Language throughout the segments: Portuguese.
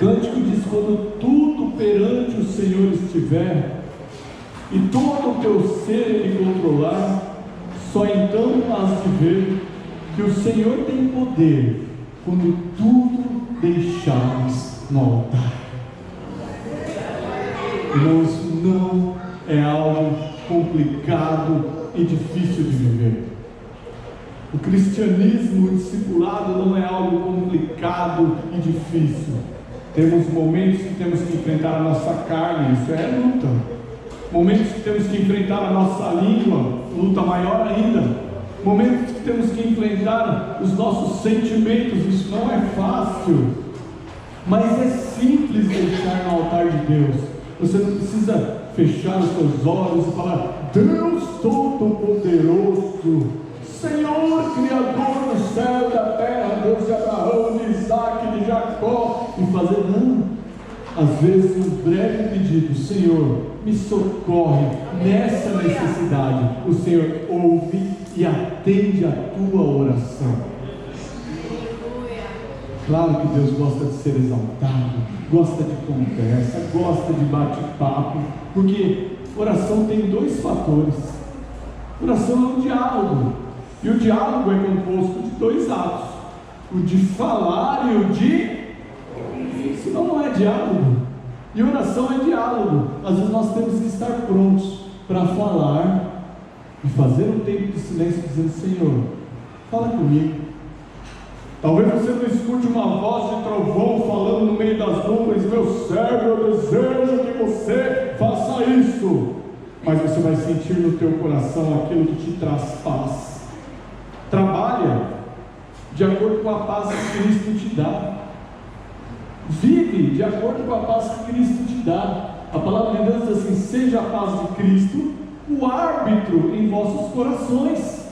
cântico diz: quando tudo perante o Senhor estiver, e todo o teu ser Ele controlar, só então has de ver que o Senhor tem poder, quando tudo deixares no altar. Irmão, isso não é algo complicado e difícil de viver. O cristianismo, o discipulado não é algo complicado e difícil. Temos momentos que temos que enfrentar a nossa carne, isso é luta. Momentos que temos que enfrentar a nossa língua, luta maior ainda. Momentos que temos que enfrentar os nossos sentimentos, isso não é fácil. Mas é simples deixar no altar de Deus. Você não precisa fechar os seus olhos e falar: Deus Todo-Poderoso, Senhor, Criador do céu e da terra, Deus de Abraão, de Isaac, de Jacó, e fazer não. Às vezes um breve pedido: Senhor, me socorre nessa necessidade. O Senhor ouve e atende a tua oração. Claro que Deus gosta de ser exaltado, gosta de conversa, gosta de bate-papo, porque oração tem dois fatores. Oração é um diálogo, e o diálogo é composto de dois atos: o de falar e o de ouvir. Senão não é diálogo. E oração é diálogo. Às vezes nós temos que estar prontos para falar e fazer um tempo de silêncio, dizendo: Senhor, fala comigo. Talvez você não escute uma voz de trovão falando no meio das nuvens: meu servo, eu desejo que você faça isso. Mas você vai sentir no teu coração aquilo que te traz paz. Trabalha de acordo com a paz que Cristo te dá. Vive de acordo com a paz que Cristo te dá. A palavra de Deus diz assim: seja a paz de Cristo o árbitro em vossos corações.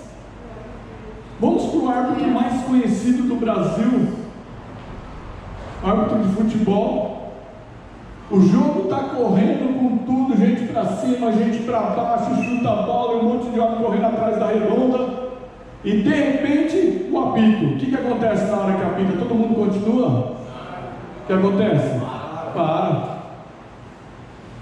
Vamos para o árbitro mais conhecido do Brasil, árbitro de futebol. O jogo está correndo com tudo, gente para cima, gente para baixo, chuta a bola, um monte de homem correndo atrás da redonda, e de repente o apito. O que acontece na hora que apita? Todo mundo continua? O que acontece? Para.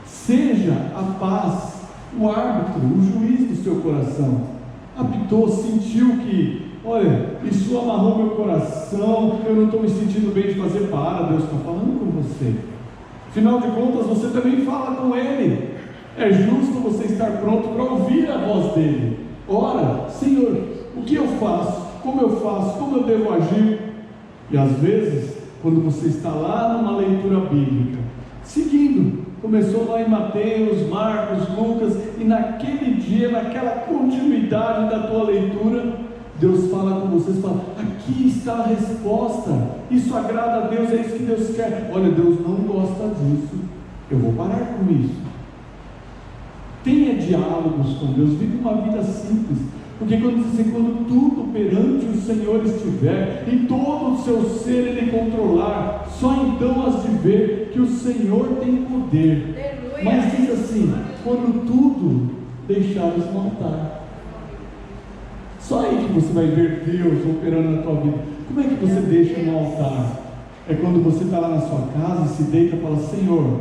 Seja a paz o árbitro, o juiz do seu coração. Apitou, sentiu que, olha, isso amarrou meu coração, eu não estou me sentindo bem de fazer. Para, Deus está falando com você. Afinal de contas, você também fala com Ele. É justo você estar pronto para ouvir a voz dEle. Ora, Senhor, o que eu faço? Como eu faço? Como eu devo agir? E às vezes, quando você está lá numa leitura bíblica, seguindo, começou lá em Mateus, Marcos, Lucas, e naquele dia, naquela continuidade da tua leitura, Deus fala com vocês, fala: aqui está a resposta, isso agrada a Deus, é isso que Deus quer. Olha, Deus não gosta disso, eu vou parar com isso. Tenha diálogos com Deus, vive uma vida simples, porque quando diz assim: quando tudo perante o Senhor estiver, e todo o seu ser Ele controlar, só então has de ver que o Senhor tem poder. Aleluia. Mas diz assim: quando tudo deixares no altar. Só aí que você vai ver Deus operando na tua vida. Como é que você deixa no altar? É quando você está lá na sua casa, se deita e fala: Senhor,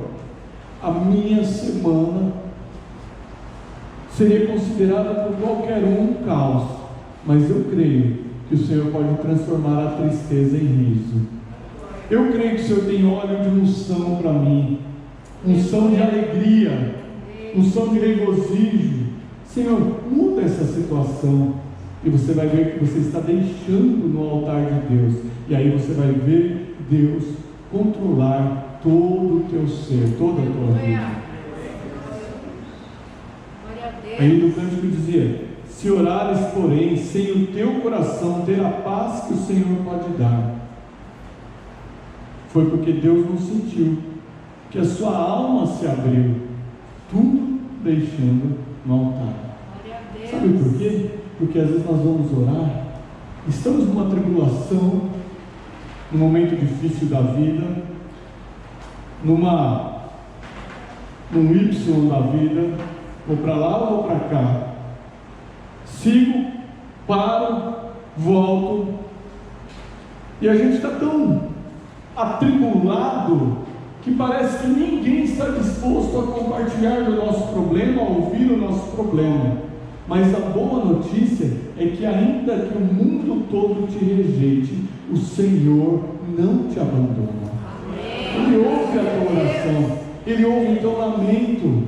a minha semana seria considerada por qualquer um caos, mas eu creio que o Senhor pode transformar a tristeza em riso. Eu creio que o Senhor tem óleo de unção para mim, unção de alegria, unção de regozijo. Senhor, muda essa situação. E você vai ver que você está deixando no altar de Deus. E aí você vai ver Deus controlar todo o teu ser, toda a tua vida. Aí no cântico dizia: se orares, porém, sem o teu coração ter a paz que o Senhor pode dar. Foi porque Deus não sentiu, que a sua alma se abriu, tudo deixando no altar. Sabe por quê? Porque às vezes nós vamos orar, estamos numa tribulação, num momento difícil da vida, num Y da vida, vou para lá ou vou para cá, sigo, paro, volto, e a gente está tão atribulado, que parece que ninguém está disposto a compartilhar do nosso problema, a ouvir o nosso problema. Mas a boa notícia é que ainda que o mundo todo te rejeite, o Senhor não te abandona. Ele ouve a tua oração, Ele ouve o teu lamento.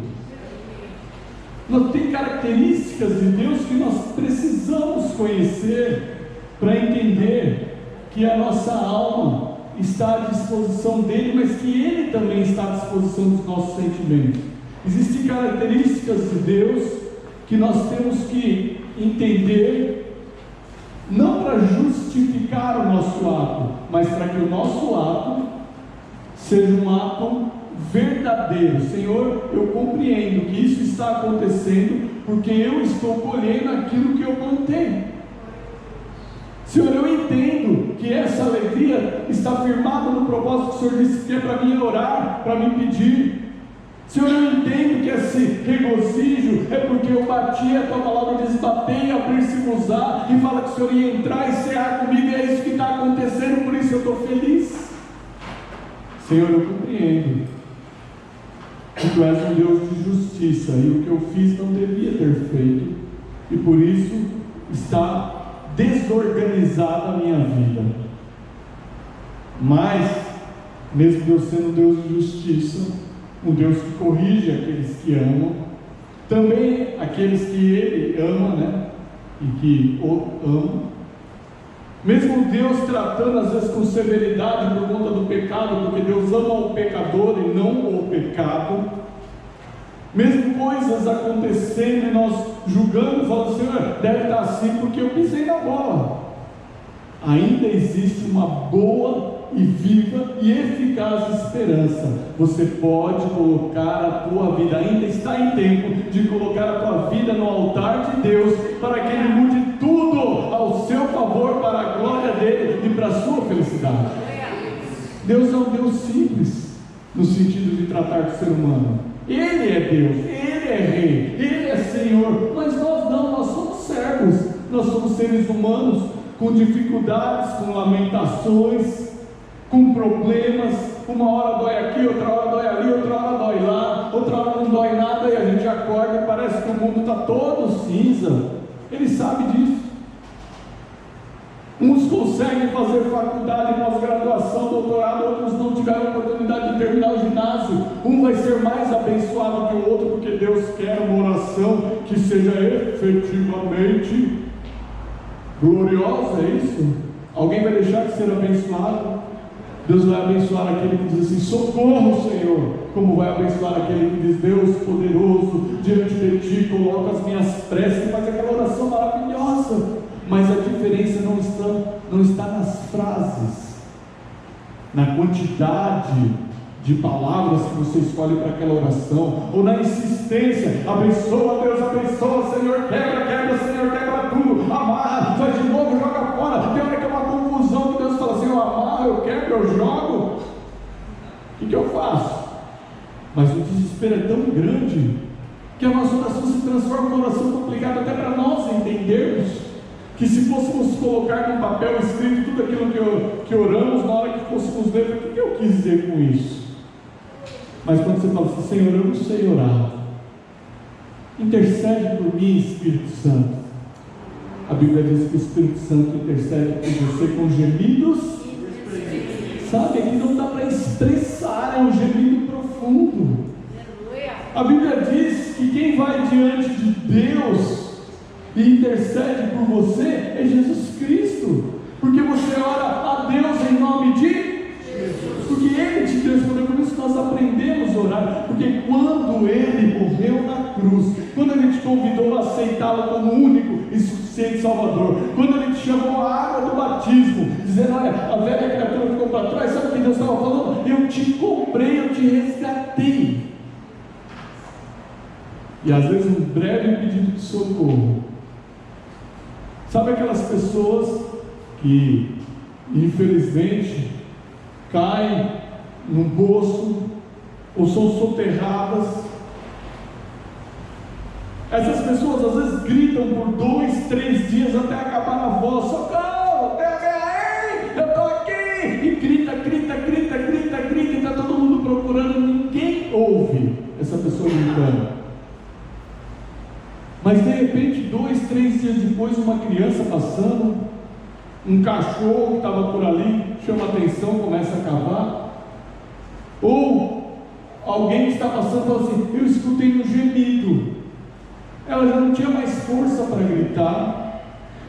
Tem características de Deus que nós precisamos conhecer para entender que a nossa alma está à disposição dele, mas que ele também está à disposição dos nossos sentimentos. Existem características de Deus que nós temos que entender, não para justificar o nosso ato, mas para que o nosso ato seja um ato verdadeiro. Senhor, eu compreendo que isso está acontecendo porque eu estou colhendo aquilo que eu plantei. Senhor, eu entendo que essa alegria está firmada no propósito que o Senhor disse que é para mim orar, para me pedir. Senhor, eu entendo que esse regozijo é porque eu bati a tua palavra, diz bater e abrir-se-vos-á, e fala que o Senhor ia entrar e cear comigo, e é isso que está acontecendo, por isso eu estou feliz. Senhor, eu compreendo que tu és um Deus de justiça, e o que eu fiz não devia ter feito, e por isso está desorganizada a minha vida. Mas, mesmo Deus sendo um Deus de justiça, um Deus que corrige aqueles que amam, também aqueles que Ele ama, né? E que o amam. Mesmo Deus tratando às vezes com severidade por conta do pecado, porque Deus ama o pecador e não o pecado. Mesmo coisas acontecendo e nós julgando, falando, Senhor, deve estar assim porque eu pisei na bola. Ainda existe uma boa e viva e eficaz esperança. Você pode colocar a tua vida, ainda está em tempo de colocar a tua vida no altar de Deus, para que Ele mude tudo ao seu favor, para a glória dEle e para a sua felicidade. Deus é um Deus simples, no sentido de tratar com o ser humano. Ele é Deus, Ele é Rei, Ele é Senhor, mas nós não, nós somos servos, nós somos seres humanos, com dificuldades, com lamentações, com problemas. Uma hora dói aqui, outra hora dói ali, outra hora dói lá, outra hora não dói nada, e a gente acorda e parece que o mundo está todo cinza. Ele sabe disso. Uns conseguem fazer faculdade, pós-graduação, doutorado, outros não tiveram a oportunidade de terminar o ginásio. Um vai ser mais abençoado que o outro, porque Deus quer uma oração que seja efetivamente gloriosa, é isso? Alguém vai deixar de ser abençoado? Deus vai abençoar aquele que diz assim, socorro, Senhor, como vai abençoar aquele que diz, Deus poderoso, diante de Ti, coloca as minhas preces, e faz aquela oração maravilhosa. Mas a diferença não está nas frases, na quantidade de palavras que você escolhe para aquela oração, ou na insistência, abençoa Deus, abençoa, Senhor, quebra, Senhor, quebra tudo, amarra, faz de novo, joga fora. Tem hora que é uma confusão, que Deus fala assim, eu amarro, eu quebro, eu jogo, o que eu faço? Mas o desespero é tão grande, que a nossa oração se transforma numa oração complicada, até para nós entendermos, que se fôssemos colocar num papel escrito tudo aquilo que oramos, na hora que fôssemos ler, o que eu quis dizer com isso? Mas quando você fala assim, Senhor, eu não sei orar, intercede por mim, Espírito Santo. A Bíblia diz que o Espírito Santo intercede por você com gemidos, sabe, que não dá para expressar, é um gemido profundo. A Bíblia diz que quem vai diante de Deus e intercede por você é Jesus Cristo, porque você ora a Deus em nome de Jesus, porque Ele te transformou. Por isso nós aprendemos a orar, porque quando Ele morreu na cruz, quando Ele te convidou a aceitá-lo como único e suficiente Salvador, quando Ele te chamou à água do batismo, dizendo, olha, a velha criatura ficou para trás, sabe o que Deus estava falando? Eu te comprei, eu te resgatei. E às vezes um breve pedido de socorro. Sabe aquelas pessoas que, infelizmente, caem num poço ou são soterradas? Essas pessoas às vezes gritam por 2, 3 dias até acabar a voz, socorro, eu estou aqui, e grita, depois uma criança passando, um cachorro que estava por ali, chama a atenção, começa a cavar, ou alguém que está passando fala assim: eu escutei um gemido. Ela já não tinha mais força para gritar,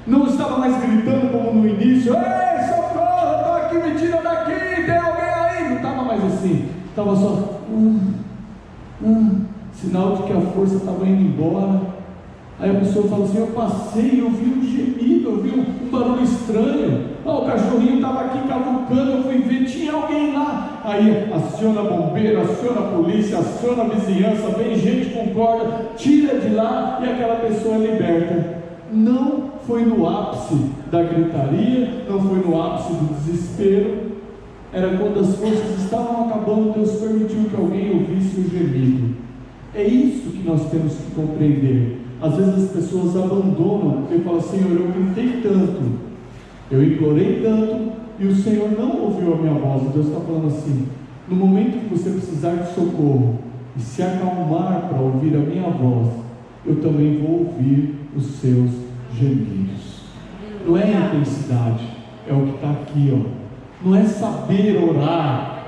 não estava mais gritando como no início: ei, socorro, estou aqui, me tira daqui, tem alguém aí? Não estava mais assim, estava só sinal de que a força estava indo embora. Aí a pessoa fala assim: eu passei, eu vi um gemido, eu vi um barulho estranho, o cachorrinho estava aqui cavucando, eu fui ver, tinha alguém lá. Aí aciona bombeiro, aciona a polícia, aciona a vizinhança, vem gente com corda, tira de lá e aquela pessoa é liberta. Não foi no ápice da gritaria, não foi no ápice do desespero, era quando as forças estavam acabando. Deus permitiu que alguém ouvisse o gemido. É isso que nós temos que compreender. Às vezes as pessoas abandonam porque falam: Senhor, eu gritei tanto, eu implorei tanto, e o Senhor não ouviu a minha voz. Deus está falando assim: no momento que você precisar de socorro e se acalmar para ouvir a minha voz, eu também vou ouvir os seus gemidos. Não é intensidade, é o que está aqui, ó. Não é saber orar,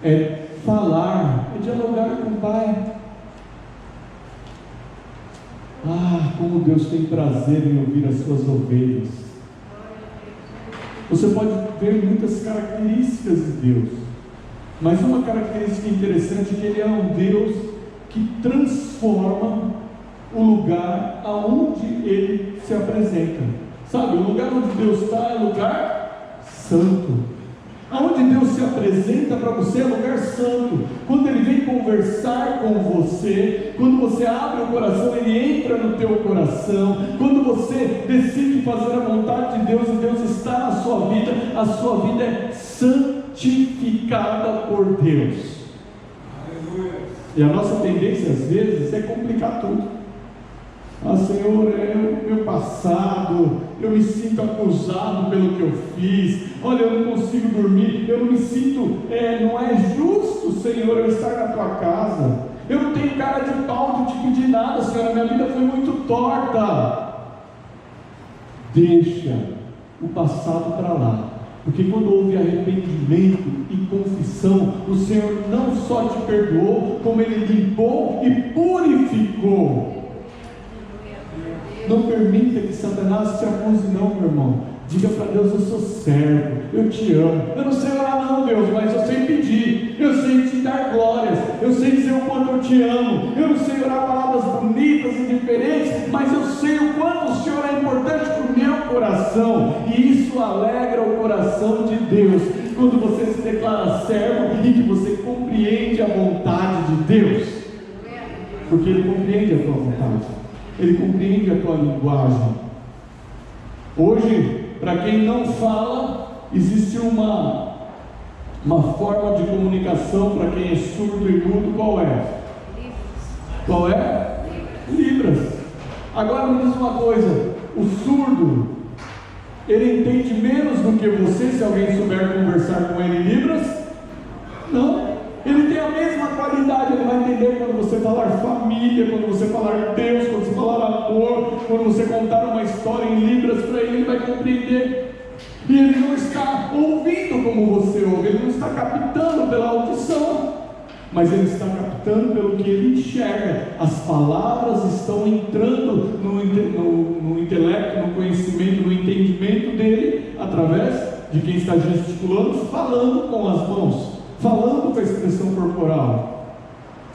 é falar, é dialogar com o Pai. Como Deus tem prazer em ouvir as suas ovelhas. Você pode ver muitas características de Deus, mas uma característica interessante é que Ele é um Deus que transforma o lugar aonde Ele se apresenta. Sabe, o lugar onde Deus está é lugar santo. Aonde Deus se apresenta para você é lugar santo. Quando Ele vem conversar com você, quando você abre o coração, Ele entra no teu coração. Quando você decide fazer a vontade de Deus e Deus está na sua vida, a sua vida é santificada por Deus. Aleluia. E a nossa tendência às vezes é complicar tudo. Senhor, é o meu passado, eu me sinto acusado pelo que eu fiz, olha, eu não consigo dormir, eu não me sinto, não é justo, Senhor, eu estar na tua casa, eu não tenho cara de pau de te pedir nada, Senhor, a minha vida foi muito torta. Deixa o passado para lá, porque quando houve arrependimento e confissão, o Senhor não só te perdoou, como Ele limpou e purificou. Não permita que Satanás te acuse não, meu irmão. Diga para Deus: eu sou servo, eu te amo, eu não sei orar não, Deus, mas eu sei pedir, eu sei te dar glórias, eu sei dizer o quanto eu te amo, eu não sei orar palavras bonitas e diferentes, mas eu sei o quanto o Senhor é importante para o meu coração, e isso alegra o coração de Deus, quando você se declara servo e que você compreende a vontade de Deus, porque Ele compreende a tua vontade, Ele compreende a tua linguagem. Hoje, para quem não fala, existe uma forma de comunicação para quem é surdo e mudo. Qual é? Qual é? Libras. Agora me diz uma coisa: o surdo, ele entende menos do que você se alguém souber conversar com ele em Libras? Não. Ele tem a mesma qualidade, ele vai entender quando você falar família, quando você falar Deus, quando você falar amor, quando você contar uma história em Libras para ele, ele vai compreender. E ele não está ouvindo como você ouve, ele não está captando pela audição, mas ele está captando pelo que ele enxerga. As palavras estão entrando no intelecto, no conhecimento, no entendimento dele, através de quem está gesticulando, falando com as mãos, falando com a expressão corporal.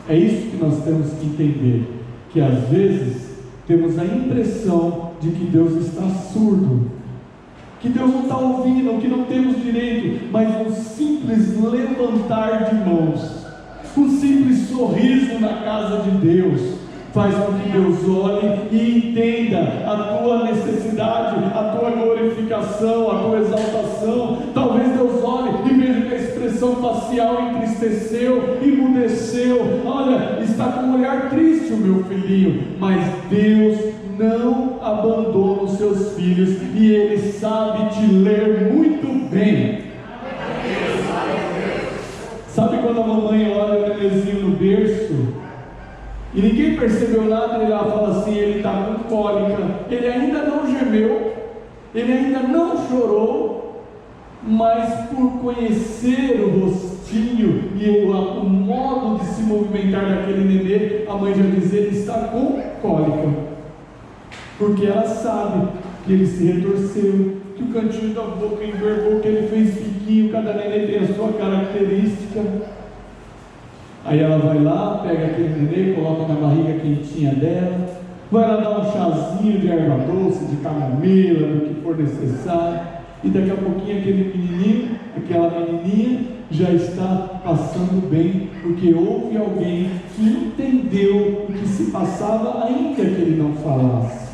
É isso que nós temos que entender, que às vezes temos a impressão de que Deus está surdo, que Deus não está ouvindo, que não temos direito, mas um simples levantar de mãos, um simples sorriso na casa de Deus, faz com que Deus olhe e entenda a tua necessidade, a tua glorificação, a tua exaltação. Talvez Deus olhe e veja que a expressão facial entristeceu, emudeceu. Olha, está com um olhar triste o meu filhinho, mas Deus não abandona os seus filhos e Ele sabe te ler muito bem. Sabe quando a mamãe olha o bebezinho no berço E ninguém percebeu nada. Ele lá fala assim: ele está com cólica. Ele ainda não gemeu, ele ainda não chorou, mas por conhecer o rostinho e o modo de se movimentar daquele nenê, a mãe já diz: ele está com cólica, porque ela sabe que ele se retorceu, que o cantinho da boca envergou, que ele fez biquinho. Cada nenê tem a sua característica. Aí ela vai lá, pega aquele nenê, coloca na barriga quentinha dela, vai lá dar um chazinho de erva doce, de camomila, do que for necessário, e daqui a pouquinho aquele menininho, aquela menininha já está passando bem, porque houve alguém que entendeu o que se passava, ainda que ele não falasse.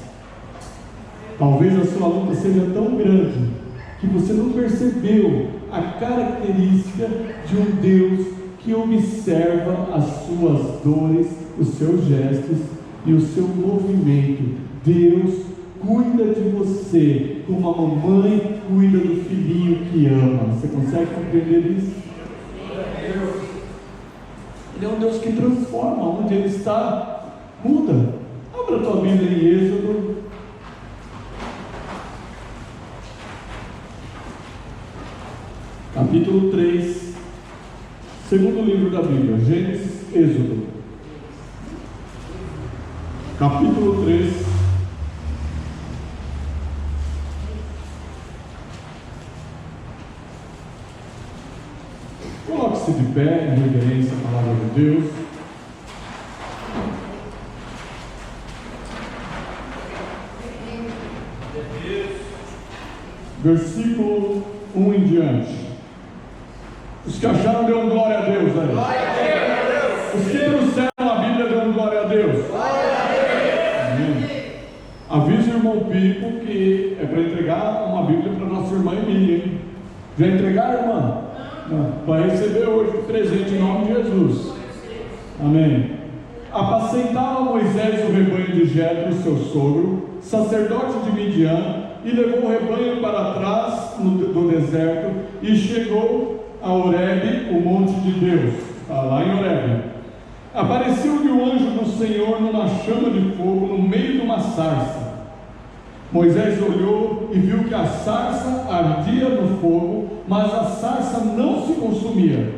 Talvez a sua luta seja tão grande que você não percebeu a característica de um Deus que observa as suas dores, os seus gestos e o seu movimento. Deus cuida de você como a mamãe cuida do filhinho que ama. Você consegue compreender isso? Ele é um Deus que transforma. Onde Ele está, muda. Abra a tua Bíblia em Êxodo. Capítulo 3. Segundo livro da Bíblia, Gênesis, Êxodo, capítulo 3, coloque-se de pé em reverência à palavra de Deus. Versículo 1 em diante. Os que acharam, deu glória a Deus aí. Glória a Deus. Os que trouxeram a Bíblia, deu glória a Deus. Glória a Deus. Avisa o irmão Pipo que é para entregar uma Bíblia para nossa irmã Emília, hein? Já entregar, irmã? Não. Vai receber hoje o presente em nome de Jesus. Amém. Apacentava Moisés o rebanho de Jetro, seu sogro, sacerdote de Midian, e levou o rebanho para trás do deserto, e chegou a Horebe, o monte de Deus. Está lá em Horebe. Apareceu-lhe o anjo do Senhor numa chama de fogo no meio de uma sarça. Moisés olhou e viu que a sarça ardia no fogo, mas a sarça não se consumia.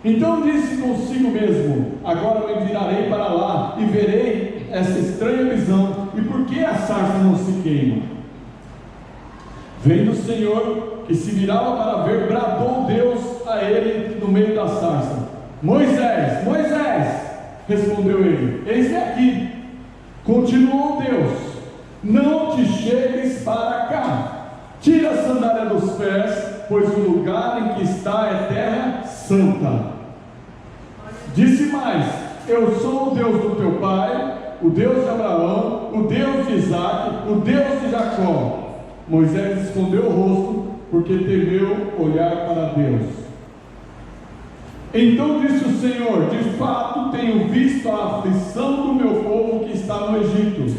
Então disse consigo mesmo: agora me virarei para lá e verei essa estranha visão, e por que a sarça não se queima? Vendo o Senhor que se virava para ver, bradou Deus a ele no meio da sarça: Moisés, Moisés! Respondeu ele: eis-me aqui. Continuou Deus: não te chegues para cá, tira a sandália dos pés, pois o lugar em que está é terra santa. Disse mais: eu sou o Deus do teu pai, o Deus de Abraão, o Deus de Isaque, o Deus de Jacó. Moisés escondeu o rosto, porque temeu olhar para Deus. Então disse o Senhor: de fato tenho visto a aflição do meu povo que está no Egito,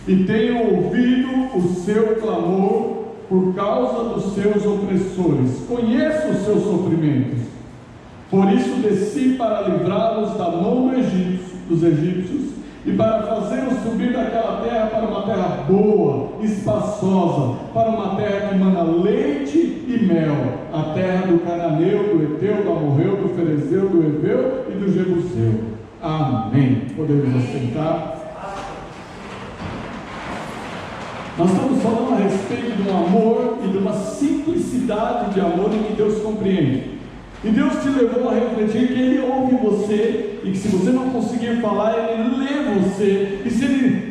e tenho ouvido o seu clamor por causa dos seus opressores. Conheço os seus sofrimentos. Por isso desci para livrá-los da mão dos egípcios, e para fazê-los subir daquela terra para uma terra boa, espaçosa, para uma terra que mana leite e mel, a terra do cananeu, do heteu, do amorreu, do ferezeu, do heveu e do jebuseu. Amém. Podemos assentar. Nós estamos falando a respeito de um amor e de uma simplicidade de amor em que Deus compreende. E Deus te levou a refletir que Ele ouve você, e que se você não conseguir falar, Ele lê você, e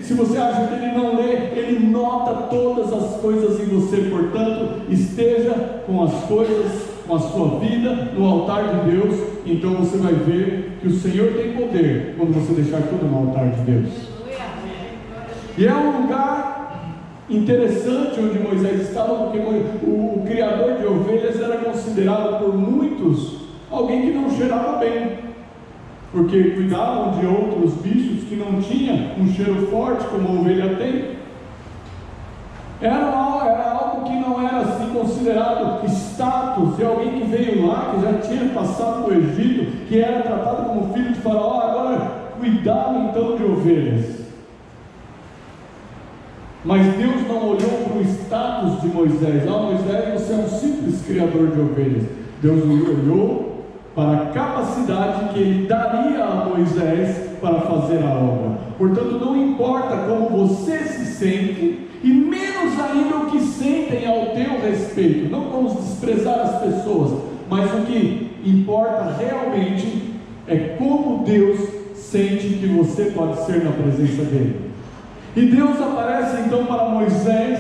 se você acha que Ele não lê, Ele nota todas as coisas em você. Portanto, esteja com as coisas, com a sua vida no altar de Deus, então você vai ver que o Senhor tem poder quando você deixar tudo no altar de Deus. E é um lugar interessante onde Moisés estava, porque o criador de ovelhas era considerado por muitos alguém que não cheirava bem, porque cuidavam de outros bichos que não tinham um cheiro forte como a ovelha tem. Era algo que não era assim considerado status de alguém que veio lá, que já tinha passado no Egito, que era tratado como filho de Faraó, agora cuidando cuidaram então de ovelhas. Mas Deus não olhou para o status de Moisés. Moisés, você é um simples criador de ovelhas. Deus olhou para a capacidade que Ele daria a Moisés para fazer a obra. Portanto, não importa como você se sente, e menos ainda o que sentem ao teu respeito. Não vamos desprezar as pessoas, mas o que importa realmente é como Deus sente que você pode ser na presença dEle. E Deus aparece então para Moisés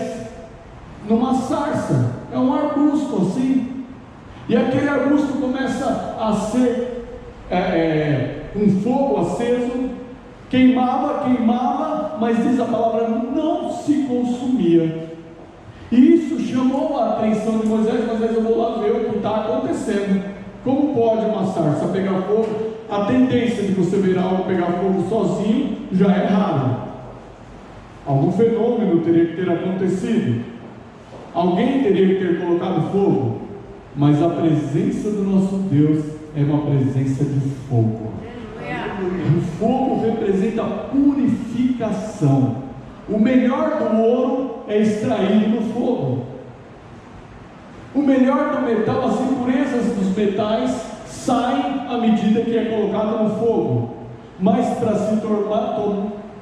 numa sarça, é um arbusto assim, e aquele arbusto começa a ser um fogo aceso, queimava, mas diz a palavra, não se consumia. E isso chamou a atenção de Moisés. Moisés, eu vou lá ver o que está acontecendo. Como pode uma sarça pegar fogo? A tendência de você ver algo pegar fogo sozinho já é raro. Algum fenômeno teria que ter acontecido, alguém teria que ter colocado fogo, mas a presença do nosso Deus é uma presença de fogo. O fogo representa purificação. O melhor do ouro é extraído no fogo. O melhor do metal, as impurezas dos metais saem à medida que é colocado no fogo. Mas para se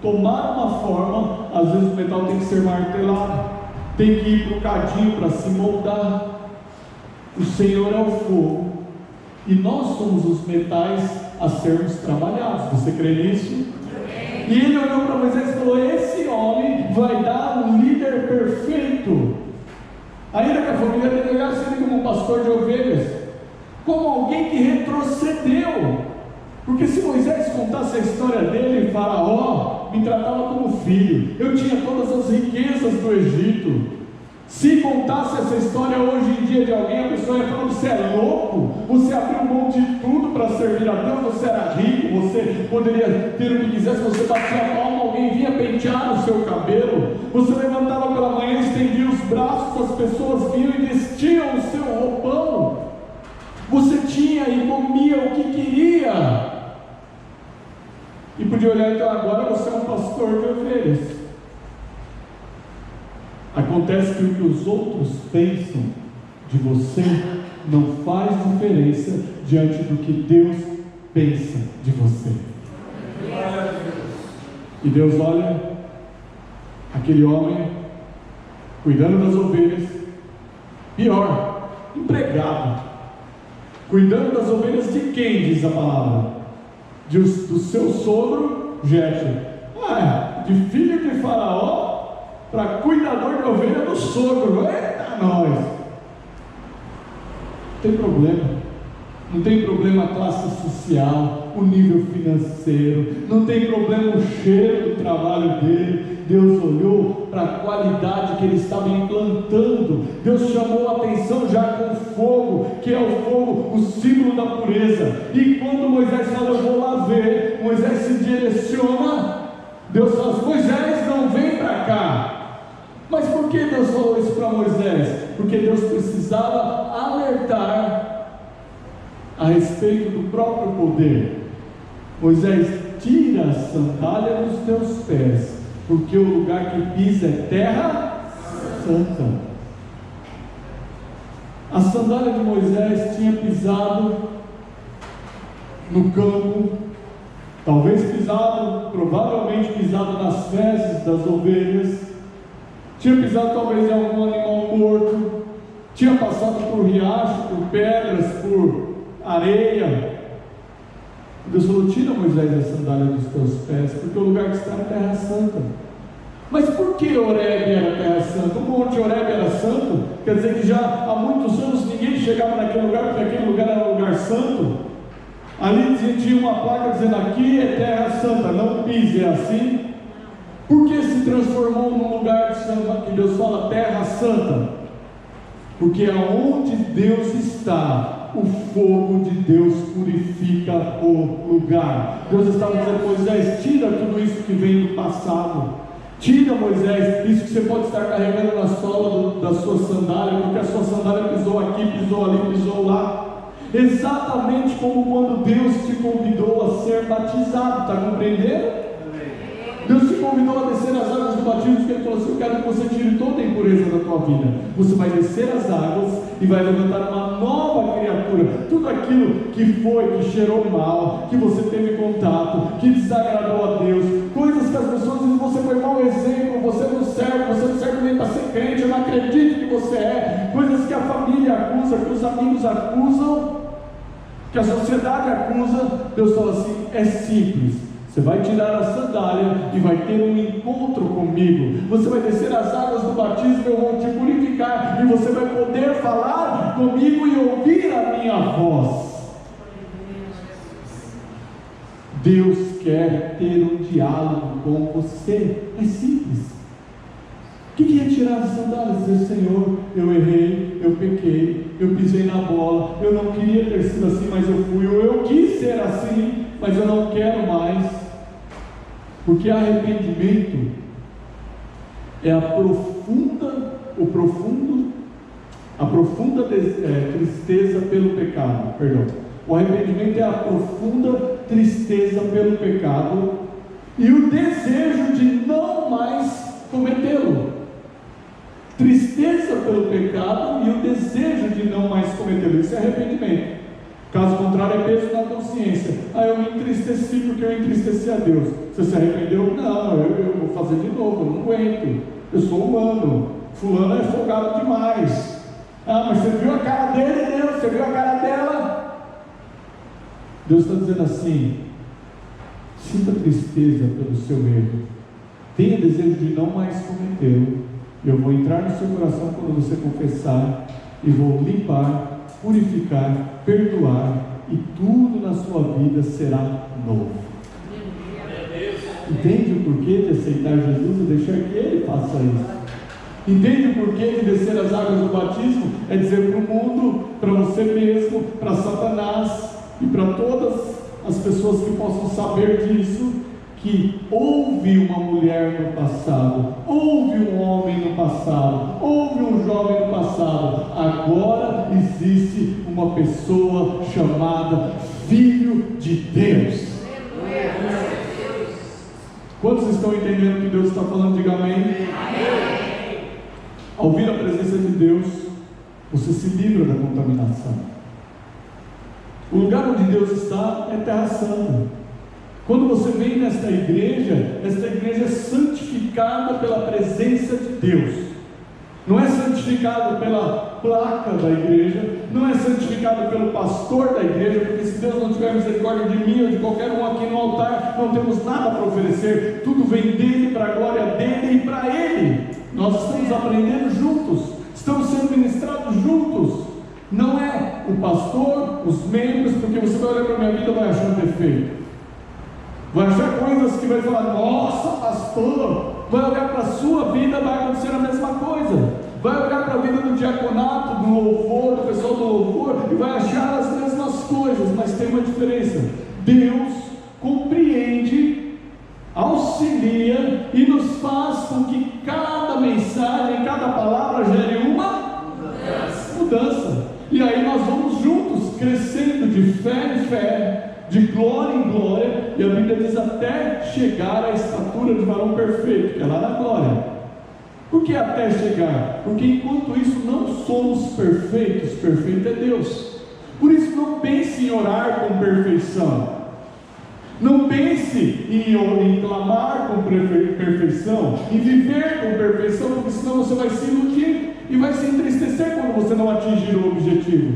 tomar uma forma, às vezes o metal tem que ser martelado, tem que ir para o cadinho para se moldar. O Senhor é o fogo, e nós somos os metais a sermos trabalhados. Você crê nisso? E ele olhou para Moisés e falou: esse homem vai dar um líder perfeito. Ainda que a família dele olhasse ele como um pastor de ovelhas, como alguém que retrocedeu. Porque se Moisés contasse a história dele, Faraó me tratava como filho, eu tinha todas as riquezas do Egito. Se contasse essa história hoje em dia de alguém, a pessoa ia falar: você é louco, você abriu mão de tudo para servir a Deus, você era rico, você poderia ter o que quisesse, você batia a palma, alguém vinha pentear o seu cabelo, você levantava pela manhã, estendia os braços, as pessoas vinham e vestiam o seu roupão, você tinha e comia o que queria, e podia olhar: então agora você é um pastor de ovelhas. Acontece que o que os outros pensam de você não faz diferença diante do que Deus pensa de você. E Deus olha aquele homem cuidando das ovelhas, pior, empregado, cuidando das ovelhas de quem, diz a palavra? Do seu sogro Jetro. De filho de Faraó para cuidador de ovelha do sogro. Eita nós! Não tem problema. Não tem problema a classe social, o nível financeiro, não tem problema o cheiro do trabalho dele. Deus olhou para a qualidade que ele estava implantando. Deus chamou a atenção já com fogo, que é o fogo, o símbolo da pureza. E quando Moisés fala: eu vou lá ver, Moisés se direciona. Deus fala: Moisés, não vem para cá. Mas por que Deus falou isso para Moisés? Porque Deus precisava alertar a respeito do próprio poder. Moisés, tira a sandália dos teus pés, porque o lugar que pisa é terra santa. A sandália de Moisés tinha pisado no campo, talvez pisado, provavelmente pisado nas fezes das ovelhas, tinha pisado talvez em algum animal morto, tinha passado por riacho, por pedras, por areia. Deus falou: tira, Moisés, a sandália dos teus pés, porque o lugar que está é terra santa. Mas por que Horebe era terra santa? O monte Horebe era santo? Quer dizer que já há muitos anos ninguém chegava naquele lugar, porque aquele lugar era um lugar santo. Ali tinha uma placa dizendo: aqui é terra santa, não pise. É assim? Por que se transformou num lugar que Deus fala terra santa? Porque aonde Deus está, o fogo de Deus purifica o lugar. Deus estava dizendo: Moisés, tira tudo isso que vem do passado. Tira, Moisés, isso que você pode estar carregando na sola da sua sandália, porque a sua sandália pisou aqui, pisou ali, pisou lá. exatamente como quando Deus te convidou a ser batizado. Está compreendendo? Deus te convidou a descer as águas do batismo, porque Ele falou assim: eu quero que você tire toda a impureza da tua vida. Você vai descer as águas e vai levantar uma nova criatura. Tudo aquilo que foi, que cheirou mal, que você teve contato, que desagradou a Deus, coisas que as pessoas dizem: você foi mau exemplo, você não serve nem para ser crente, eu não acredito que você é. Coisas que a família acusa, que os amigos acusam, que a sociedade acusa. Deus fala assim: é simples. Você vai tirar a sandália e vai ter um encontro comigo. Você vai descer as águas do batismo, eu vou te purificar, e você vai poder falar comigo e ouvir a minha voz. Deus quer ter um diálogo com você. É simples. O que é tirar as sandálias? Dizer: Senhor, eu errei, eu pequei, eu pisei na bola, eu não queria ter sido assim, mas eu fui, ou eu quis ser assim, mas eu não quero mais. Porque arrependimento é a profunda tristeza pelo pecado. Perdão. O arrependimento é a profunda tristeza pelo pecado e o desejo de não mais cometê-lo. Tristeza pelo pecado e o desejo de não mais cometê-lo. Isso é arrependimento. Caso contrário, é peso na consciência. Eu me entristeci porque eu entristeci a Deus. Você se arrependeu? Não, eu vou fazer de novo, eu não aguento. Eu sou humano. Fulano é folgado demais. Mas você viu a cara dele, Deus? Você viu a cara dela? Deus está dizendo assim: sinta tristeza pelo seu erro. Tenha desejo de não mais cometê-lo. Eu vou entrar no seu coração quando você confessar e vou limpar, purificar, perdoar, e tudo na sua vida será novo. Entende o porquê de aceitar Jesus e deixar que Ele faça isso? Entende o porquê de descer as águas do batismo? É dizer para o mundo, para você mesmo, para Satanás e para todas as pessoas que possam saber disso, que houve uma mulher no passado, houve um homem no passado, houve um jovem no passado, agora existe uma pessoa chamada Filho de Deus. Quantos estão entendendo o que Deus está falando? Diga amém. Amém. Ao ouvir a presença de Deus, você se livra da contaminação. O lugar onde Deus está é terra santa. Quando você vem nesta igreja, esta igreja é santificada pela presença de Deus. Não é santificado pela placa da igreja, não é santificado pelo pastor da igreja, porque se Deus não tiver misericórdia de mim ou de qualquer um aqui no altar, não temos nada para oferecer. Tudo vem dele, para a glória dele e para ele. Nós estamos aprendendo juntos, estamos sendo ministrados juntos. Não é o pastor, os membros, porque você vai olhar para a minha vida e vai achar defeito. Vai achar coisas que vai falar: nossa, pastor. Vai olhar para a sua vida, vai acontecer a mesma coisa. Vai olhar para a vida do diaconato, do louvor, do pessoal do louvor, e vai achar as mesmas coisas, mas tem uma diferença. Deus compreende, auxilia e nos faz com que cada mensagem, cada palavra gere uma mudança. E aí nós vamos juntos, crescendo de fé em fé, de glória em glória, e a Bíblia diz até chegar à estatura de varão perfeito, que é lá na glória. Por que até chegar? Porque enquanto isso não somos perfeitos, perfeito é Deus. Por isso não pense em orar com perfeição, não pense em clamar com perfeição, em viver com perfeição, porque senão você vai se iludir e vai se entristecer quando você não atingir o objetivo.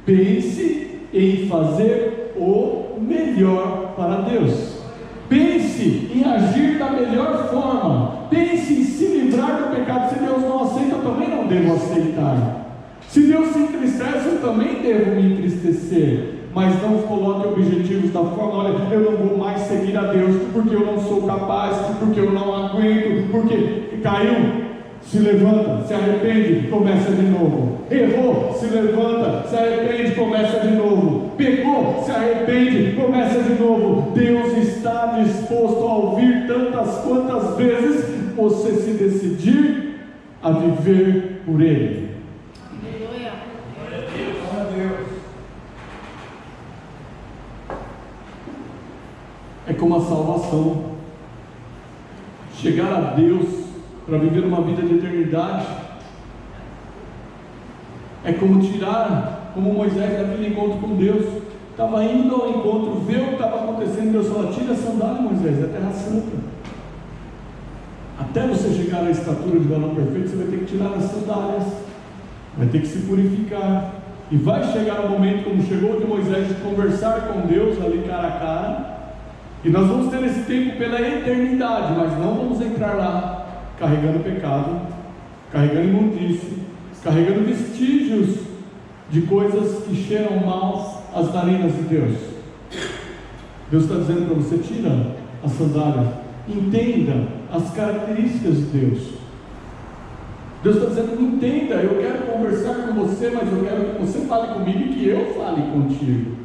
Pense em fazer o melhor para Deus. Pense em agir da melhor forma. Pense em se livrar do pecado. Se Deus não aceita, eu também não devo aceitar. Se Deus se entristece, eu também devo me entristecer. Mas não coloque objetivos da forma: olha, eu não vou mais seguir a Deus, porque eu não sou capaz, porque eu não aguento, porque caiu. Se levanta, se arrepende, começa de novo. Errou, se levanta, se arrepende, começa de novo. Pecou, se arrepende, começa de novo. Deus está disposto a ouvir tantas quantas vezes você se decidir a viver por Ele. é como a salvação. Chegar a Deus para viver uma vida de eternidade é como como Moisés naquele encontro com Deus, estava indo ao encontro, vê o que estava acontecendo, Deus fala: tira a sandália, Moisés, é terra santa. Até você chegar à estatura de varão perfeito, você vai ter que tirar as sandálias, vai ter que se purificar, e vai chegar o momento, como chegou de Moisés, de conversar com Deus ali cara a cara, e nós vamos ter esse tempo pela eternidade, mas não vamos entrar lá carregando pecado, carregando imundície, carregando vestígios de coisas que cheiram mal às narinas de Deus. Deus está dizendo para você: tira a sandália, entenda as características de Deus. Deus está dizendo: entenda, eu quero conversar com você, mas eu quero que você fale comigo e que eu fale contigo.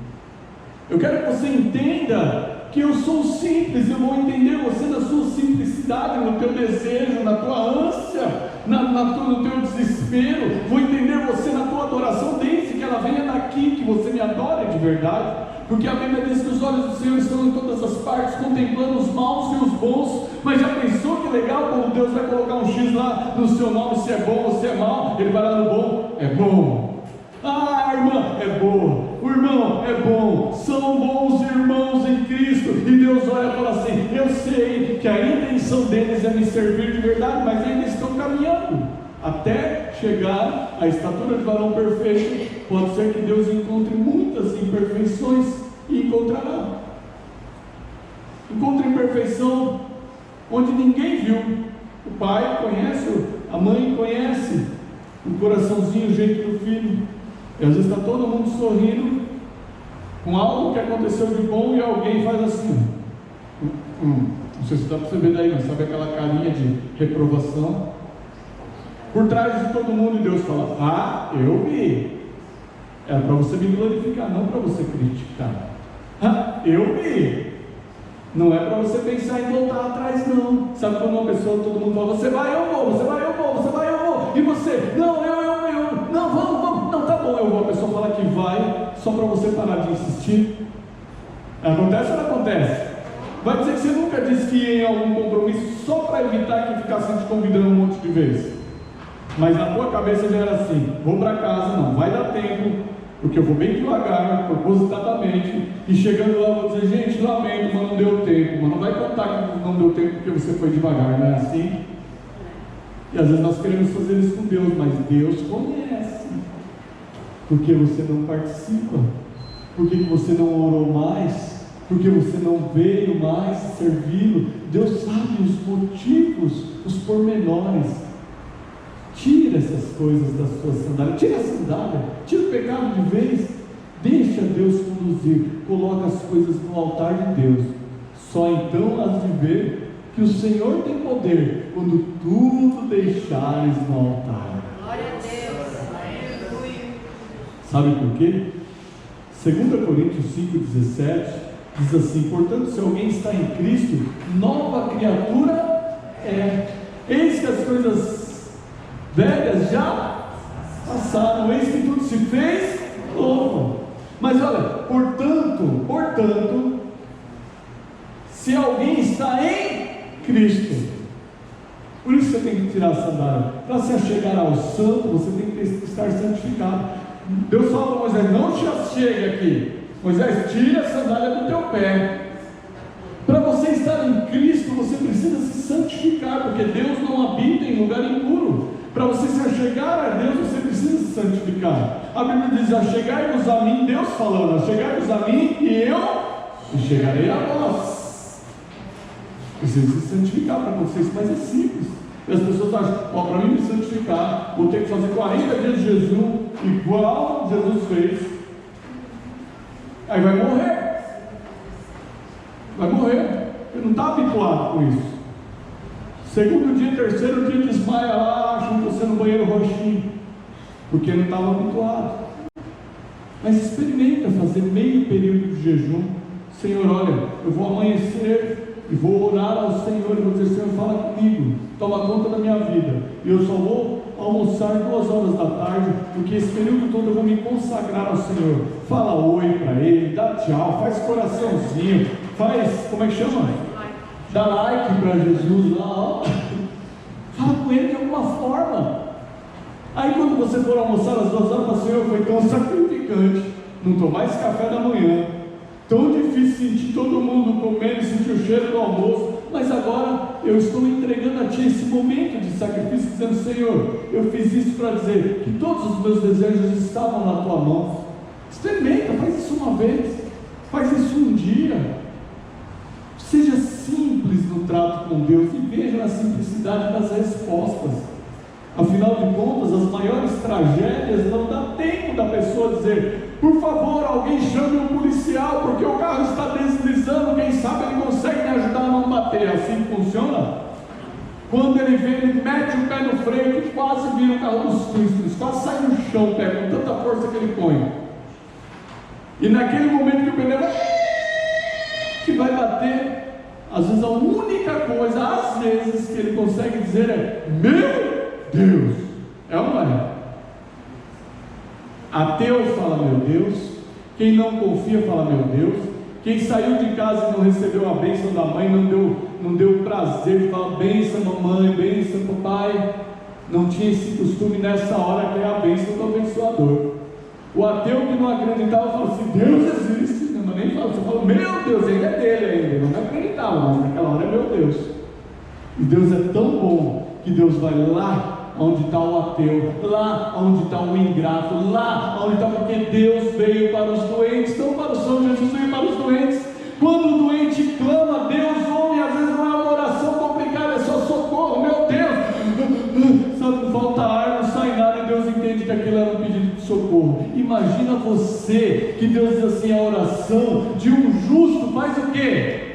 Eu quero que você entenda que eu sou simples, eu vou entender você na sua simplicidade, no teu desejo, na tua ânsia, no teu desespero. Vou entender você na tua adoração, desde que ela venha daqui, que você me adore de verdade. Porque a Bíblia diz que os olhos do Senhor estão em todas as partes, contemplando os maus e os bons. Mas já pensou que legal quando Deus vai colocar um X lá no seu nome, se é bom ou se é mal? Ele vai lá no bom: é bom. Ah, a irmã é boa, o irmão é bom, são bons irmãos em Cristo. E Deus olha e fala assim: eu sei que a intenção deles é me servir de verdade, mas ainda estão caminhando até chegar à estatura de varão perfeito. Pode ser que Deus encontre muitas imperfeições, e encontrará. Encontre imperfeição onde ninguém viu. O pai conhece, a mãe conhece o coraçãozinho, o jeito do filho. E às vezes está todo mundo sorrindo com algo que aconteceu de bom, e alguém faz assim. Não sei se dá para você ver daí, mas sabe aquela carinha de reprovação por trás de todo mundo? E Deus fala: ah, eu vi. É para você me glorificar, não para você criticar. Ah, eu vi. Não é para você pensar em voltar atrás, não. Sabe quando uma pessoa, todo mundo fala: você vai, eu vou, você vai, eu vou, você vai, eu vou. E você: não, eu, não, vamos, não, tá bom, eu vou. A pessoa fala que vai, só para você parar de insistir. Acontece ou não acontece? Vai dizer que você nunca disse que ia em algum compromisso só para evitar que ficasse te convidando um monte de vezes. Mas na tua cabeça já era assim: vou para casa, não vai dar tempo, porque eu vou bem devagar, propositadamente, e chegando lá eu vou dizer: gente, lamento, mas não deu tempo. Mas não vai contar que não deu tempo porque você foi devagar, não é assim? E às vezes nós queremos fazer isso com Deus, mas Deus conhece. Por que você não participa? Por que você não orou mais? Por que você não veio mais servi-lo? Deus sabe os motivos, os pormenores. Tira essas coisas da sua sandália, tira a sandália, tira o pecado de vez, deixa Deus conduzir, coloca as coisas no altar de Deus. Só então has de ver que o Senhor tem poder quando tudo deixares no altar. Glória a Deus, aleluia. Sabe por quê? 2 Coríntios 5,17 diz assim: portanto, se alguém está em Cristo, nova criatura é. Eis que as coisas velhas já passaram, eis que tudo se fez novo. Mas olha, portanto, se alguém está em Cristo, por isso você tem que tirar a sandália. Para se achegar ao santo, você tem que estar santificado. Deus fala para Moisés: não te achegue aqui, Moisés, tira a sandália do teu pé. Para você estar em Cristo, você precisa se santificar, porque Deus não habita em lugar impuro. Para você se achegar a Deus, você precisa se santificar. A Bíblia diz: achegai-vos a mim, Deus falando, achegai-vos a mim e eu chegarei a vós. Precisa se santificar para vocês, mas é simples. E as pessoas acham: para mim me santificar, vou ter que fazer 40 dias de jejum, igual Jesus fez. Aí vai morrer. Vai morrer, porque não está habituado com isso. Segundo dia, terceiro dia, desmaia lá, acham você no banheiro roxinho, porque não estava habituado. Mas experimenta fazer meio período de jejum. Senhor, olha, eu vou amanhecer e vou orar ao Senhor, e vou dizer: Senhor, fala comigo, toma conta da minha vida, e eu só vou almoçar 2 horas da tarde, porque esse período todo eu vou me consagrar ao Senhor. Fala oi para Ele, dá tchau, faz coraçãozinho, faz, como é que chama? Dá like para Jesus lá, ó. Fala com Ele de alguma forma. Aí quando você for almoçar às 2 horas, fala, Senhor, foi tão sacrificante, não tomar esse café da manhã, tão difícil sentir todo mundo comendo, sentir o cheiro do almoço, mas agora eu estou entregando a Ti esse momento de sacrifício, dizendo, Senhor, eu fiz isso para dizer que todos os meus desejos estavam na Tua mão. Experimenta, faz isso uma vez, faz isso um dia, seja simples no trato com Deus e veja a simplicidade das respostas. Afinal de contas, as maiores tragédias não dá tempo da pessoa dizer, por favor, alguém chame um policial, porque o carro está deslizando, quem sabe ele consegue me ajudar a não bater. Assim funciona? Quando ele vê, ele mete o pé no freio, que quase vira o carro dos Cristos, quase sai no chão, pega com tanta força que ele põe. E naquele momento que o pneu que vai bater, às vezes a única coisa, às vezes, que ele consegue dizer é, meu Deus, é ou não é? Ateu fala meu Deus, quem não confia fala meu Deus, quem saiu de casa e não recebeu a bênção da mãe, não deu prazer de falar bênção mamãe, bênção papai, não tinha esse costume nessa hora que é a bênção do abençoador. O ateu que não acreditava fala assim, Deus existe, não, nem fala, você fala, meu Deus, ele é dele ainda, ele não acreditava, mas naquela hora é meu Deus. E Deus é tão bom que Deus vai lá onde está o ateu, lá onde está o ingrato, lá onde está, porque Deus veio para os doentes, não para os sãos, Jesus veio para os doentes. Quando o doente clama, Deus ouve, às vezes não é uma oração complicada, é só socorro, meu Deus, sabe, falta ar, não sai nada, e Deus entende que aquilo era um pedido de socorro. Imagina você, que Deus diz assim, a oração de um justo faz o quê?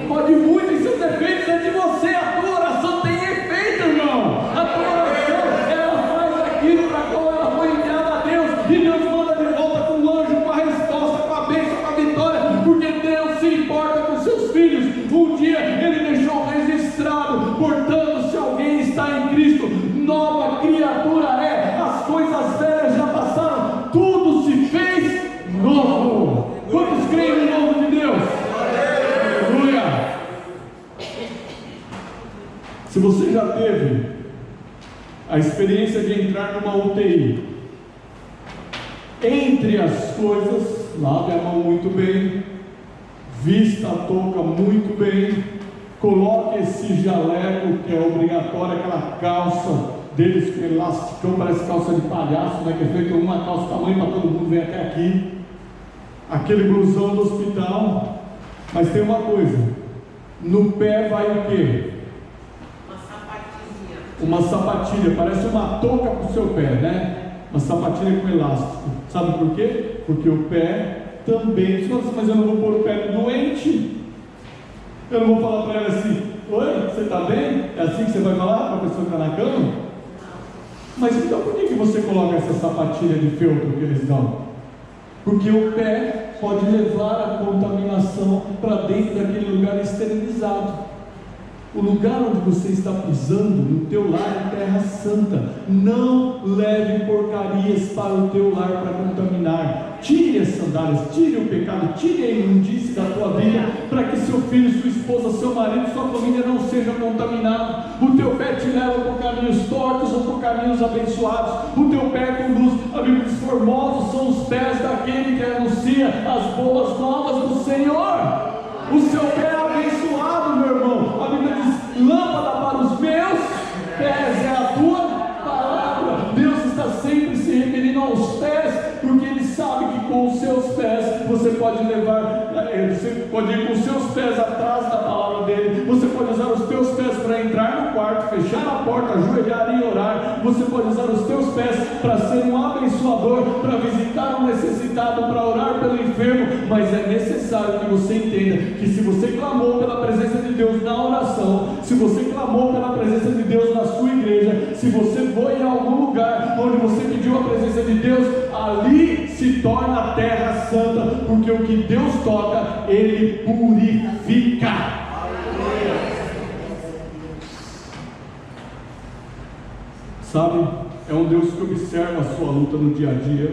Pode muito em seus efeitos, é de você, a tua oração tem efeito, irmão, a tua oração, ela faz aquilo para qual ela foi enviada a Deus, e Deus manda de volta com o anjo, com a resposta, com a bênção, com a vitória, porque Deus se importa com seus filhos. Um dia Ele deixou registrado, portanto, se alguém está em Cristo, nova criatura é, as coisas velhas já passaram, tudo se fez novo. Quantos creem no novo de Deus? Se você já teve a experiência de entrar numa UTI, entre as coisas, lave a mão muito bem, vista a touca muito bem, coloque esse jaleco que é obrigatório, aquela calça deles com elasticão, parece calça de palhaço, né, que é feito uma calça tamanho para todo mundo, vem até aqui, aquele blusão do hospital, mas tem uma coisa, no pé vai o quê? Uma sapatilha, parece uma touca para o seu pé, né? Uma sapatilha com elástico. Sabe por quê? Porque o pé também. Você fala assim, mas eu não vou pôr o pé no doente. Eu não vou falar para ela assim, oi, você está bem? É assim que você vai falar para a pessoa que está na cama? Mas então por que você coloca essa sapatilha de feltro que eles dão? Porque o pé pode levar a contaminação para dentro daquele lugar esterilizado. O lugar onde você está pisando, no teu lar é terra santa. Não leve porcarias para o teu lar para contaminar. Tire as sandálias, tire o pecado, tire a imundície da tua vida, para que seu filho, sua esposa, seu marido, sua família não seja contaminado. O teu pé te leva por caminhos tortos ou por caminhos abençoados. O teu pé conduz, a Bíblia diz, formosos são os pés daquele que anuncia as boas novas do Senhor. O seu pé é abençoado, meu irmão. A Bíblia diz, lâmpada para os meus pés é a tua palavra. Deus está sempre se referindo aos pés, porque Ele sabe que com os seus pés você pode levar, você pode ir com os seus pés atrás da palavra dele, você pode usar os teus pés para entrar no quarto, fechar a porta, ajoelhar e orar, você pode usar os teus pés para ser um abençoador, para visitar um necessitado, para orar pelo enfermo, mas é necessário que você entenda que se você clamou pela presença de Deus na oração, se você clamou pela presença de Deus na sua igreja, se você foi em algum lugar onde você pediu a presença de Deus, ali se torna a terra santa, porque o que Deus toca, Ele purifica. Sabe, é um Deus que observa a sua luta no dia a dia,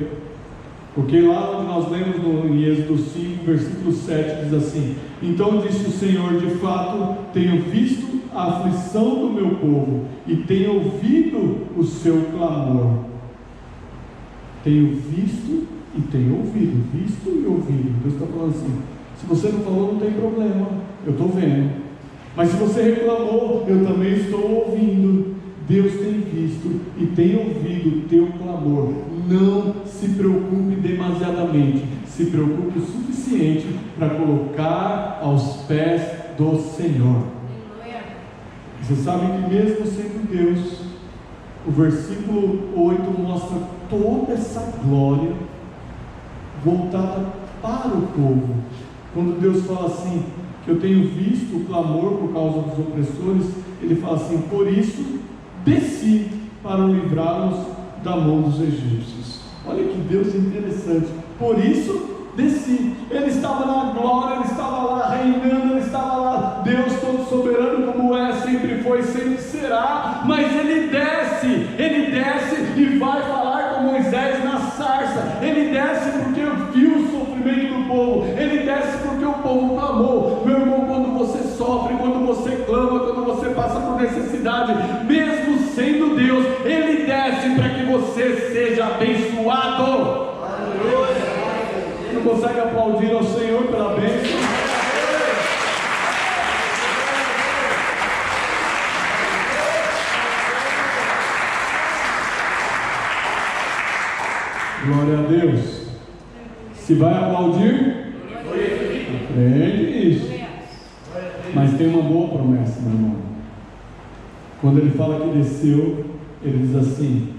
porque lá onde nós lemos em Êxodo 5, versículo 7, diz assim: então disse o Senhor, de fato, tenho visto a aflição do meu povo, e tenho ouvido o seu clamor. Tenho visto e tenho ouvido, visto e ouvido. Deus está falando assim: se você não falou, não tem problema, eu estou vendo. Mas se você reclamou, eu também estou ouvindo. Deus tem visto e tem ouvido o teu clamor. Não se preocupe demasiadamente, se preocupe o suficiente para colocar aos pés do Senhor. Você sabe que mesmo sendo Deus, o versículo 8 mostra toda essa glória voltada para o povo. Quando Deus fala assim, que eu tenho visto o clamor por causa dos opressores, Ele fala assim: por isso desci para livrá-los da mão dos egípcios. Olha que Deus interessante. Por isso desci. Ele estava na glória, Ele estava lá reinando, Ele estava lá, Deus todo soberano como é, sempre foi, sempre será. Mas Ele desce e vai falar com Moisés na sarça. Ele desce porque viu o sofrimento do povo, Ele desce porque o povo clamou. Meu irmão, quando você sofre, quando você clama, quando você passa por necessidade, mesmo sendo Deus, Ele desce para que você seja abençoado. Aleluia. Não consegue aplaudir ao Senhor pela bênção? Glória a Deus. Se vai aplaudir, aprende isso. Mas tem uma boa promessa, meu irmão. Quando ele fala que desceu, ele diz assim: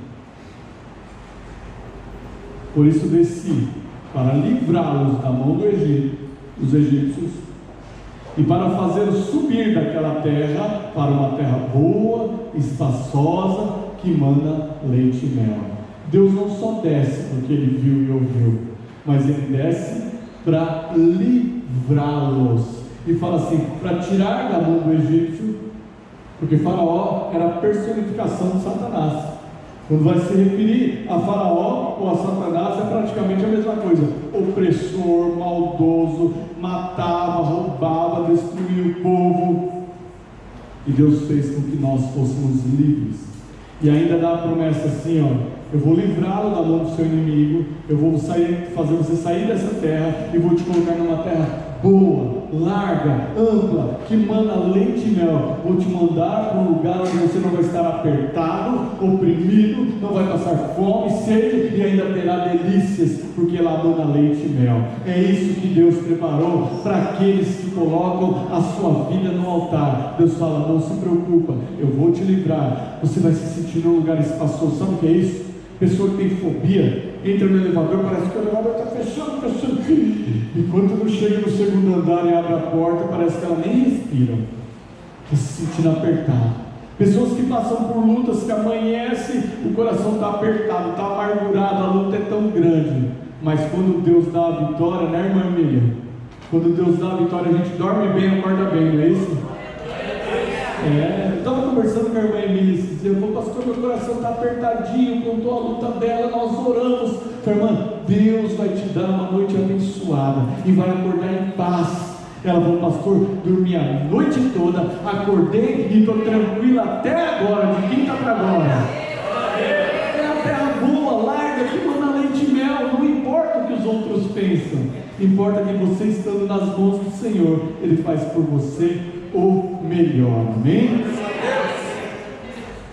por isso desci para livrá-los da mão dos egípcios, e para fazê-los subir daquela terra para uma terra boa, espaçosa, que manda leite e mel. Deus não só desce porque Ele viu e ouviu, mas Ele desce para livrá-los, e fala assim, para tirar da mão do egípcio, porque Faraó era a personificação de Satanás. Quando vai se referir a Faraó ou a Satanás, é praticamente a mesma coisa: opressor, maldoso, matava, roubava, destruía o povo. E Deus fez com que nós fôssemos livres, e ainda dá a promessa assim, ó: eu vou livrá-lo da mão do seu inimigo, eu vou fazer você sair dessa terra, e vou te colocar numa terra boa, larga, ampla, que manda leite e mel. Vou te mandar para um lugar onde você não vai estar apertado, oprimido, não vai passar fome, sede, e ainda terá delícias, porque lá manda leite e mel. É isso que Deus preparou para aqueles que colocam a sua vida no altar. Deus fala: não se preocupa, eu vou te livrar. Você vai se sentir num lugar espaçoso. Sabe o que é isso? Pessoa que tem fobia, entra no elevador, parece que o elevador está fechando, e quando não chega no segundo andar e abre a porta, parece que ela nem respira, está se sentindo apertado. Pessoas que passam por lutas, que amanhece, o coração está apertado, está amargurado, a luta é tão grande, mas quando Deus dá a vitória, né, irmã Emília? Quando Deus dá a vitória, a gente dorme bem, acorda bem, não é isso? Eu estava conversando com a irmã Emília esses dias. Eu falei: pastor, meu coração está apertadinho, contou a luta dela, nós oramos. Falei: irmã, Deus vai te dar uma noite abençoada e vai acordar em paz. Ela falou: pastor, dormi a noite toda, acordei e estou tranquila até agora, de quinta para agora. É a terra boa, larga, que manda leite e mel. Não importa o que os outros pensam, importa que você, estando nas mãos do Senhor, Ele faz por você o melhor. Amém?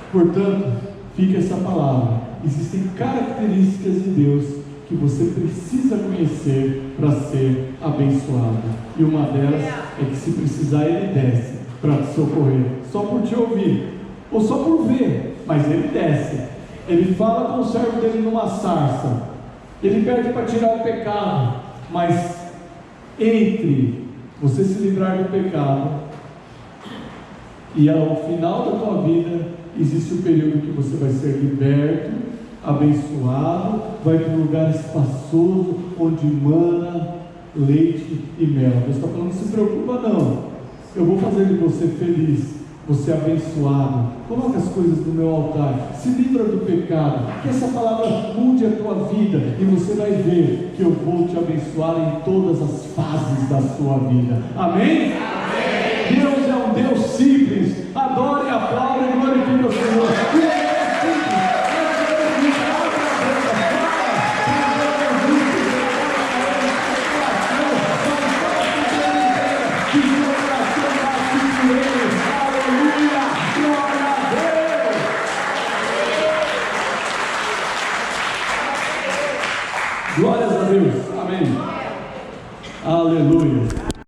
Portanto, fica essa palavra: existem características de Deus que você precisa conhecer para ser abençoado, e uma delas é que, se precisar, Ele desce para te socorrer, só por te ouvir ou só por ver, mas Ele desce. Ele fala com o servo dele numa sarça, Ele pede para tirar o pecado, mas entre você se livrar do pecado e ao final da tua vida, existe o período que você vai ser liberto, abençoado, vai para um lugar espaçoso, onde mana leite e mel. Deus está falando: não se preocupa não, eu vou fazer de você feliz, você é abençoado. Coloca as coisas no meu altar, se livra do pecado, que essa palavra mude a tua vida, e você vai ver que eu vou te abençoar em todas as fases da sua vida. Amém? Amém. Deus é um Deus simples. Adore, aplaude e glorifique o Senhor. E é simples. Glórias a Deus, amém, aleluia.